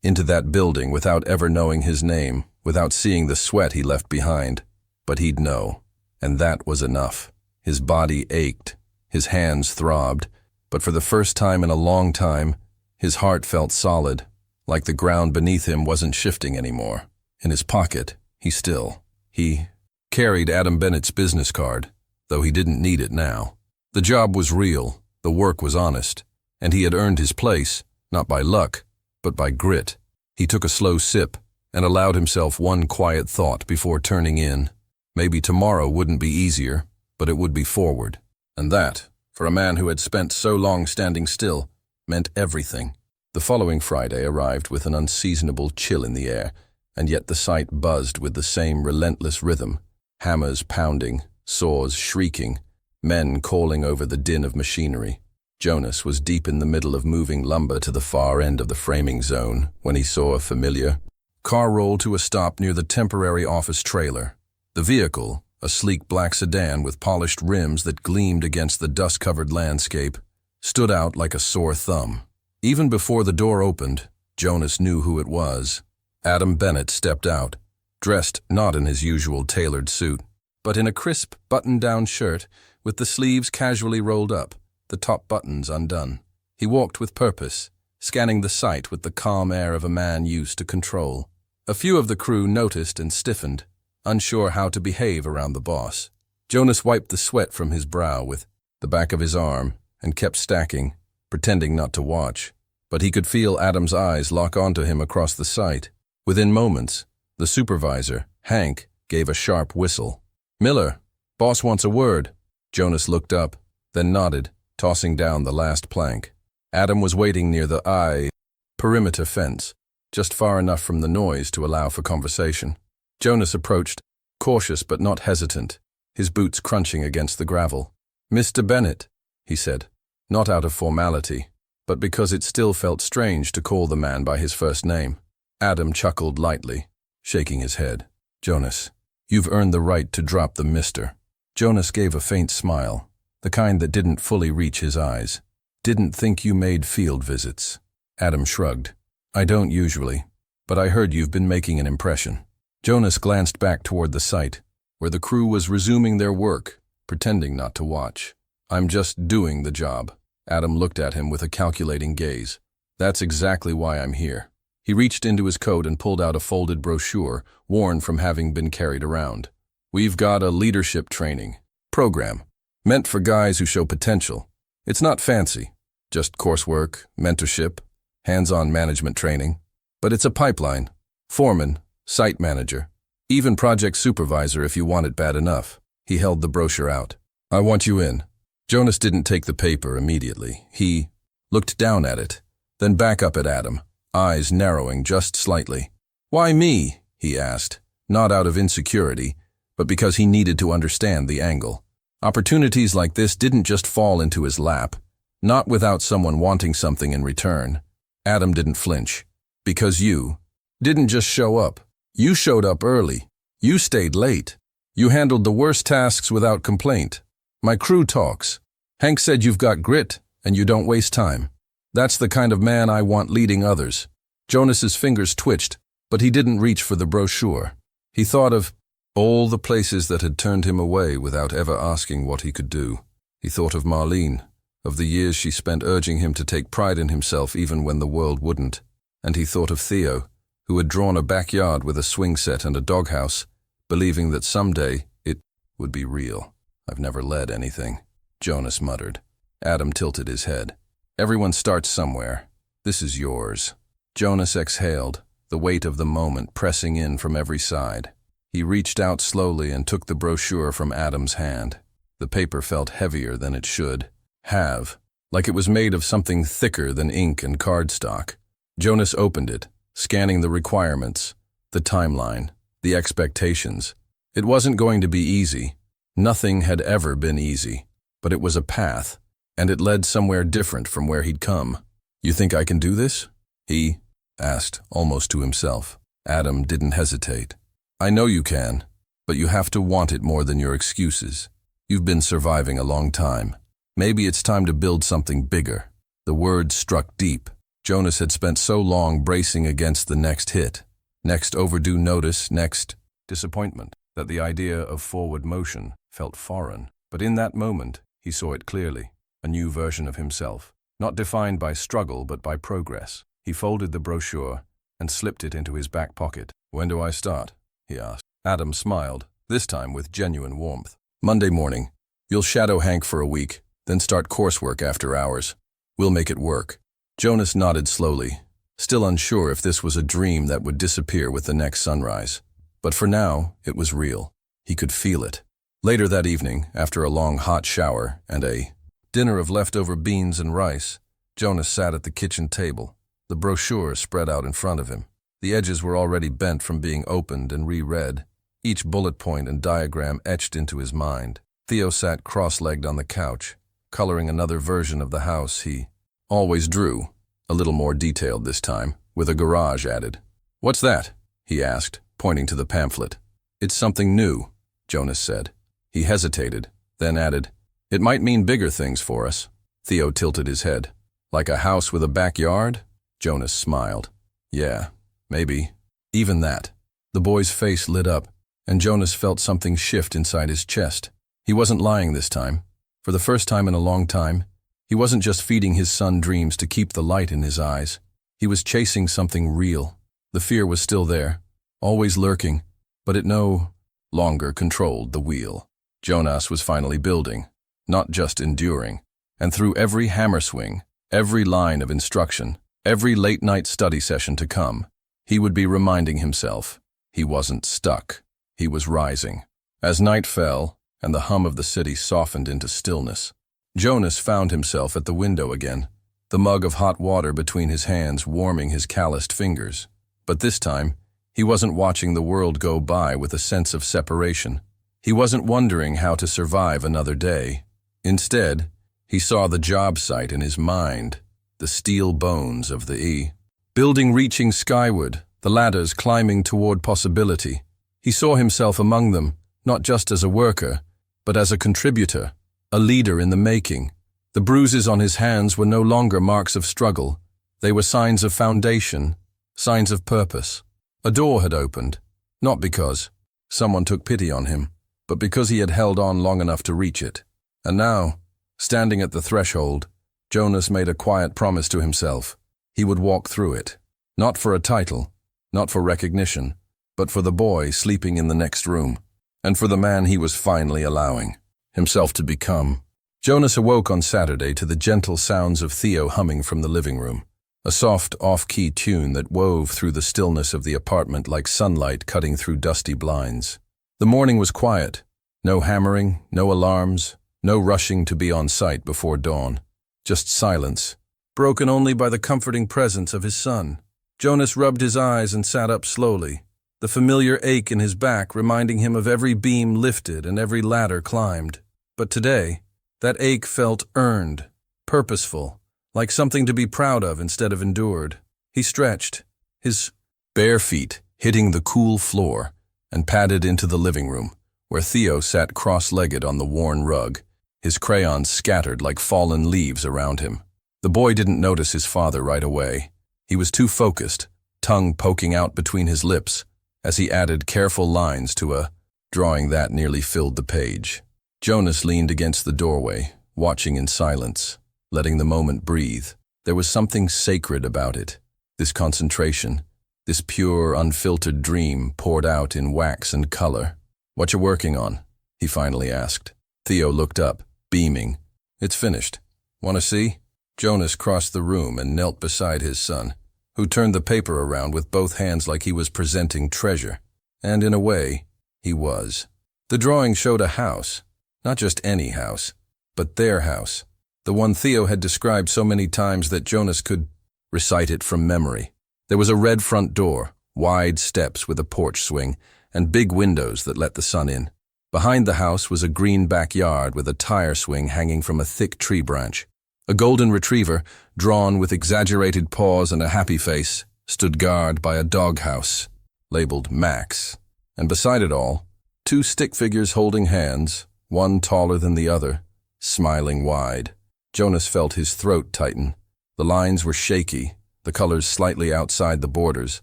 [SPEAKER 1] into that building without ever knowing his name, without seeing the sweat he left behind. But he'd know. And that was enough. His body ached. His hands throbbed. But for the first time in a long time, his heart felt solid, like the ground beneath him wasn't shifting anymore. In his pocket, he carried Adam Bennett's business card, though he didn't need it now. The job was real, the work was honest, and he had earned his place, not by luck, but by grit. He took a slow sip and allowed himself one quiet thought before turning in. Maybe tomorrow wouldn't be easier, but it would be forward. And that, for a man who had spent so long standing still, meant everything. The following Friday arrived with an unseasonable chill in the air, and yet the site buzzed with the same relentless rhythm. Hammers pounding, saws shrieking, men calling over the din of machinery. Jonas was deep in the middle of moving lumber to the far end of the framing zone when he saw a familiar car roll to a stop near the temporary office trailer. The vehicle, a sleek black sedan with polished rims that gleamed against the dust-covered landscape, stood out like a sore thumb. Even before the door opened, Jonas knew who it was. Adam Bennett stepped out, dressed not in his usual tailored suit, but in a crisp button-down shirt with the sleeves casually rolled up, the top buttons undone. He walked with purpose, scanning the site with the calm air of a man used to control. A few of the crew noticed and stiffened. unsure how to behave around the boss. Jonas wiped the sweat from his brow with the back of his arm and kept stacking, pretending not to watch. But he could feel Adam's eyes lock onto him across the site. Within moments, the supervisor, Hank, gave a sharp whistle. "Miller, boss wants a word." Jonas looked up, then nodded, tossing down the last plank. Adam was waiting near the perimeter fence, just far enough from the noise to allow for conversation. Jonas approached, cautious but not hesitant, his boots crunching against the gravel. "Mr. Bennett," he said, not out of formality, but because it still felt strange to call the man by his first name. Adam chuckled lightly, shaking his head. "Jonas, you've earned the right to drop the mister." Jonas gave a faint smile, the kind that didn't fully reach his eyes. "Didn't think you made field visits." Adam shrugged. "I don't usually, but I heard you've been making an impression." Jonas glanced back toward the site, where the crew was resuming their work, pretending not to watch. "I'm just doing the job." Adam looked at him with a calculating gaze. "That's exactly why I'm here." He reached into his coat and pulled out a folded brochure, worn from having been carried around. "We've got a leadership training program, meant for guys who show potential. It's not fancy, just coursework, mentorship, hands-on management training. But it's a pipeline. Foreman, site manager, even project supervisor if you want it bad enough." He held the brochure out. "I want you in." Jonas didn't take the paper immediately. He looked down at it, then back up at Adam, eyes narrowing just slightly. "Why me?" he asked, not out of insecurity, but because he needed to understand the angle. Opportunities like this didn't just fall into his lap, not without someone wanting something in return. Adam didn't flinch. "Because you didn't just show up. You showed up early. You stayed late. You handled the worst tasks without complaint. My crew talks. Hank said you've got grit and you don't waste time. That's the kind of man I want leading others." Jonas's fingers twitched, but he didn't reach for the brochure. He thought of all the places that had turned him away without ever asking what he could do. He thought of Marlene, of the years she spent urging him to take pride in himself even when the world wouldn't. And he thought of Theo, who had drawn a backyard with a swing set and a doghouse, believing that someday it would be real. "I've never led anything," Jonas muttered. Adam tilted his head. "Everyone starts somewhere. This is yours." Jonas exhaled, the weight of the moment pressing in from every side. He reached out slowly and took the brochure from Adam's hand. The paper felt heavier than it should have, like it was made of something thicker than ink and cardstock. Jonas opened it, scanning the requirements, the timeline, the expectations. It wasn't going to be easy. Nothing had ever been easy, but it was a path, and it led somewhere different from where he'd come. "You think I can do this?" he asked, almost to himself. Adam didn't hesitate. "I know you can, but you have to want it more than your excuses. You've been surviving a long time. Maybe it's time to build something bigger." The words struck deep. Jonas had spent so long bracing against the next hit, next overdue notice, next disappointment, that the idea of forward motion felt foreign. But in that moment, he saw it clearly, a new version of himself, not defined by struggle but by progress. He folded the brochure and slipped it into his back pocket. "When do I start?" he asked. Adam smiled, this time with genuine warmth. "Monday morning. You'll shadow Hank for a week, then start coursework after hours. We'll make it work." Jonas nodded slowly, still unsure if this was a dream that would disappear with the next sunrise. But for now, it was real. He could feel it. Later that evening, after a long hot shower and a dinner of leftover beans and rice, Jonas sat at the kitchen table, the brochure spread out in front of him. The edges were already bent from being opened and reread, each bullet point and diagram etched into his mind. Theo sat cross-legged on the couch, coloring another version of the house he always drew, a little more detailed this time, with a garage added. "What's that?" he asked, pointing to the pamphlet. "It's something new," Jonas said. He hesitated, then added, "It might mean bigger things for us." Theo tilted his head. "Like a house with a backyard?" Jonas smiled. "Yeah, maybe. Even that." The boy's face lit up, and Jonas felt something shift inside his chest. He wasn't lying this time. For the first time in a long time, he wasn't just feeding his son dreams to keep the light in his eyes. He was chasing something real. The fear was still there, always lurking, but it no longer controlled the wheel. Jonas was finally building, not just enduring. And through every hammer swing, every line of instruction, every late-night study session to come, he would be reminding himself he wasn't stuck. He was rising. As night fell and the hum of the city softened into stillness, Jonas found himself at the window again, the mug of hot water between his hands warming his calloused fingers. But this time, he wasn't watching the world go by with a sense of separation. He wasn't wondering how to survive another day. Instead, he saw the job site in his mind, the steel bones of the building reaching skyward, the ladders climbing toward possibility. He saw himself among them, not just as a worker, but as a contributor, a leader in the making. The bruises on his hands were no longer marks of struggle. They were signs of foundation, signs of purpose. A door had opened, not because someone took pity on him, but because he had held on long enough to reach it. And now, standing at the threshold, Jonas made a quiet promise to himself. He would walk through it, not for a title, not for recognition, but for the boy sleeping in the next room, and for the man he was finally allowing himself to become. Jonas awoke on Saturday to the gentle sounds of Theo humming from the living room, a soft, off-key tune that wove through the stillness of the apartment like sunlight cutting through dusty blinds. The morning was quiet. No hammering, no alarms, no rushing to be on site before dawn. Just silence, broken only by the comforting presence of his son. Jonas rubbed his eyes and sat up slowly, the familiar ache in his back reminding him of every beam lifted and every ladder climbed. But today, that ache felt earned, purposeful, like something to be proud of instead of endured. He stretched, his bare feet hitting the cool floor, and padded into the living room, where Theo sat cross-legged on the worn rug, his crayons scattered like fallen leaves around him. The boy didn't notice his father right away. He was too focused, tongue poking out between his lips, as he added careful lines to a drawing that nearly filled the page. Jonas leaned against the doorway, watching in silence, letting the moment breathe. There was something sacred about it, this concentration, this pure, unfiltered dream poured out in wax and color. "What you working on?" he finally asked. Theo looked up, beaming. "It's finished. Want to see?" Jonas crossed the room and knelt beside his son, who turned the paper around with both hands like he was presenting treasure. And in a way, he was. The drawing showed a house, not just any house, but their house, the one Theo had described so many times that Jonas could recite it from memory. There was a red front door, wide steps with a porch swing, and big windows that let the sun in. Behind the house was a green backyard with a tire swing hanging from a thick tree branch. A golden retriever, drawn with exaggerated paws and a happy face, stood guard by a doghouse, labeled Max. And beside it all, two stick figures holding hands, one taller than the other, smiling wide. Jonas felt his throat tighten. The lines were shaky, the colors slightly outside the borders,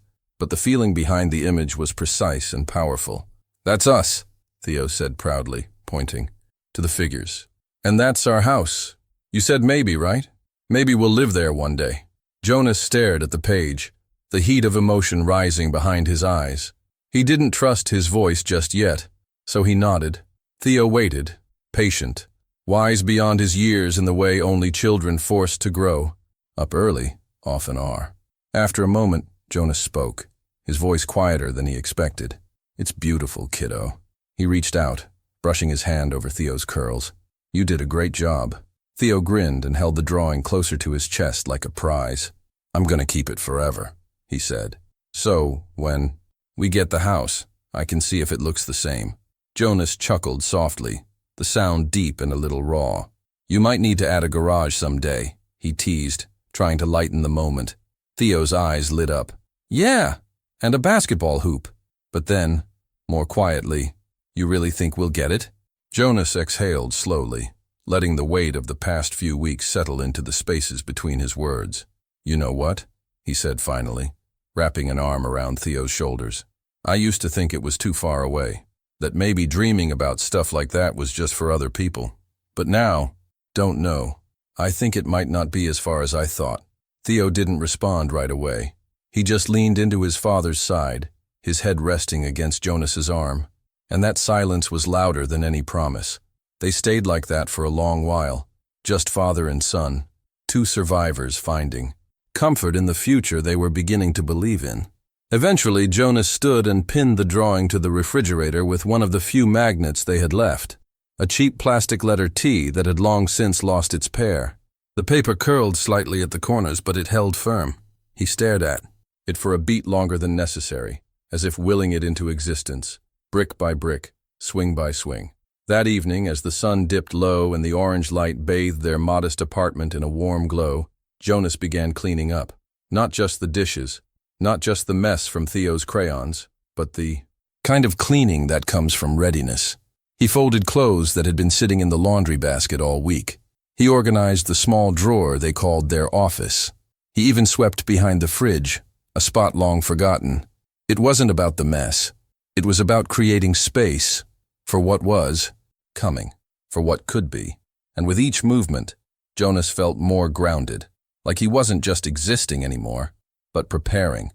[SPEAKER 1] but the feeling behind the image was precise and powerful. "That's us," Theo said proudly, pointing to the figures. "And that's our house. You said maybe, right? Maybe we'll live there one day." Jonas stared at the page, the heat of emotion rising behind his eyes. He didn't trust his voice just yet, so he nodded. Theo waited, patient, wise beyond his years in the way only children forced to grow. Up early often are. After a moment, Jonas spoke, his voice quieter than he expected. "It's beautiful, kiddo." He reached out, brushing his hand over Theo's curls. "You did a great job." Theo grinned and held the drawing closer to his chest like a prize. "I'm gonna keep it forever," he said. "So, when we get the house, I can see if it looks the same." Jonas chuckled softly, the sound deep and a little raw. "You might need to add a garage someday," he teased, trying to lighten the moment. Theo's eyes lit up. "Yeah, and a basketball hoop." But then, more quietly, "You really think we'll get it?" Jonas exhaled slowly, letting the weight of the past few weeks settle into the spaces between his words. "You know what?" he said finally, wrapping an arm around Theo's shoulders. "I used to think it was too far away, that maybe dreaming about stuff like that was just for other people. But now, don't know. I think it might not be as far as I thought." Theo didn't respond right away. He just leaned into his father's side, his head resting against Jonas's arm. and that silence was louder than any promise. They stayed like that for a long while, just father and son, two survivors finding comfort in the future they were beginning to believe in. Eventually, Jonas stood and pinned the drawing to the refrigerator with one of the few magnets they had left, a cheap plastic letter T that had long since lost its pair. The paper curled slightly at the corners, but it held firm. He stared at it for a beat longer than necessary, as if willing it into existence, brick by brick, swing by swing. That evening, as the sun dipped low and the orange light bathed their modest apartment in a warm glow, Jonas began cleaning up. Not just the dishes, not just the mess from Theo's crayons, but the kind of cleaning that comes from readiness. He folded clothes that had been sitting in the laundry basket all week. He organized the small drawer they called their office. He even swept behind the fridge, a spot long forgotten. It wasn't about the mess. It was about creating space for what was coming, for what could be. And with each movement, Jonas felt more grounded, like he wasn't just existing anymore, but preparing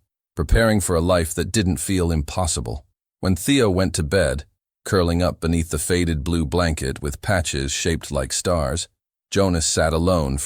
[SPEAKER 1] for a life that didn't feel impossible. When Theo went to bed, curling up beneath the faded blue blanket with patches shaped like stars, Jonas sat alone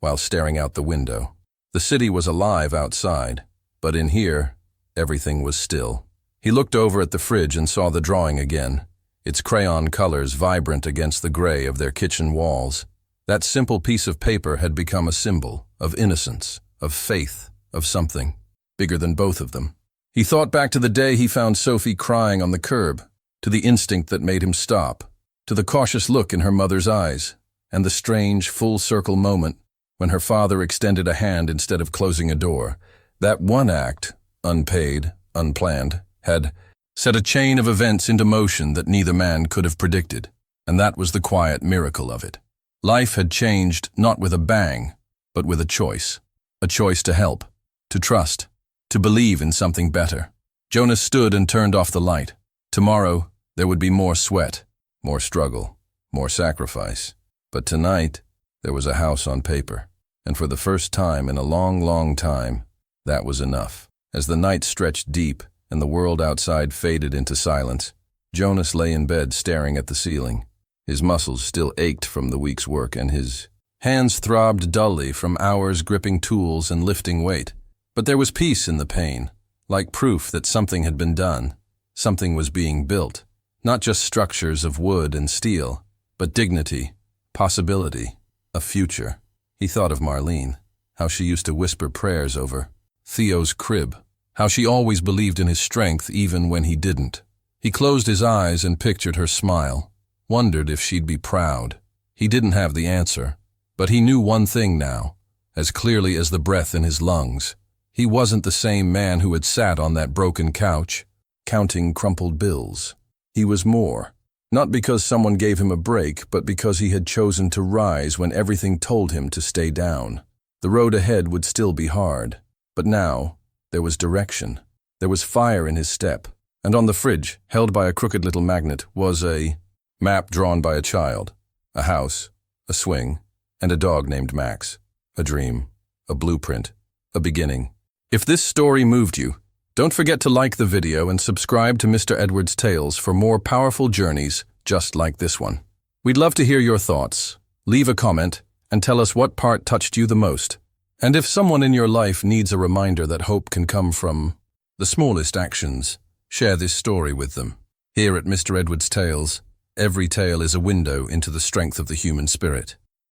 [SPEAKER 1] while staring out the window. The city was alive outside, but in here, everything was still. He looked over at the fridge and saw the drawing again, its crayon colors vibrant against the gray of their kitchen walls. That simple piece of paper had become a symbol of innocence, of faith, of something bigger than both of them. He thought back to the day he found Sophie crying on the curb, to the instinct that made him stop, to the cautious look in her mother's eyes, and the strange, full-circle moment when her father extended a hand instead of closing a door. That one act, unpaid, unplanned, had set a chain of events into motion that neither man could have predicted, and that was the quiet miracle of it. Life had changed not with a bang, but with a choice to help, to trust, to believe in something better. Jonas stood and turned off the light. Tomorrow, there would be more sweat, more struggle, more sacrifice. But tonight, there was a house on paper, and for the first time in a long, long time, that was enough. As the night stretched deep and the world outside faded into silence, Jonas lay in bed staring at the ceiling. His muscles still ached from the week's work, and his hands throbbed dully from hours gripping tools and lifting weight. But there was peace in the pain, like proof that something had been done. Something was being built. Not just structures of wood and steel, but dignity, possibility, a future. He thought of Marlene, how she used to whisper prayers over Theo's crib, how she always believed in his strength even when he didn't. He closed his eyes and pictured her smile, wondered if she'd be proud. He didn't have the answer, but he knew one thing now, as clearly as the breath in his lungs. He wasn't the same man who had sat on that broken couch, counting crumpled bills. He was more, not because someone gave him a break, but because he had chosen to rise when everything told him to stay down. The road ahead would still be hard, but now there was direction. There was fire in his step, and on the fridge, held by a crooked little magnet, was a map drawn by a child, a house, a swing, and a dog named Max. A dream, a blueprint, a beginning. If this story moved you, don't forget to like the video and subscribe to Mr. Edward's Tales for more powerful journeys just like this one. We'd love to hear your thoughts. Leave a comment and tell us what part touched you the most. And if someone in your life needs a reminder that hope can come from the smallest actions, share this story with them. Here at Mr. Edward's Tales, every tale is a window into the strength of the human spirit.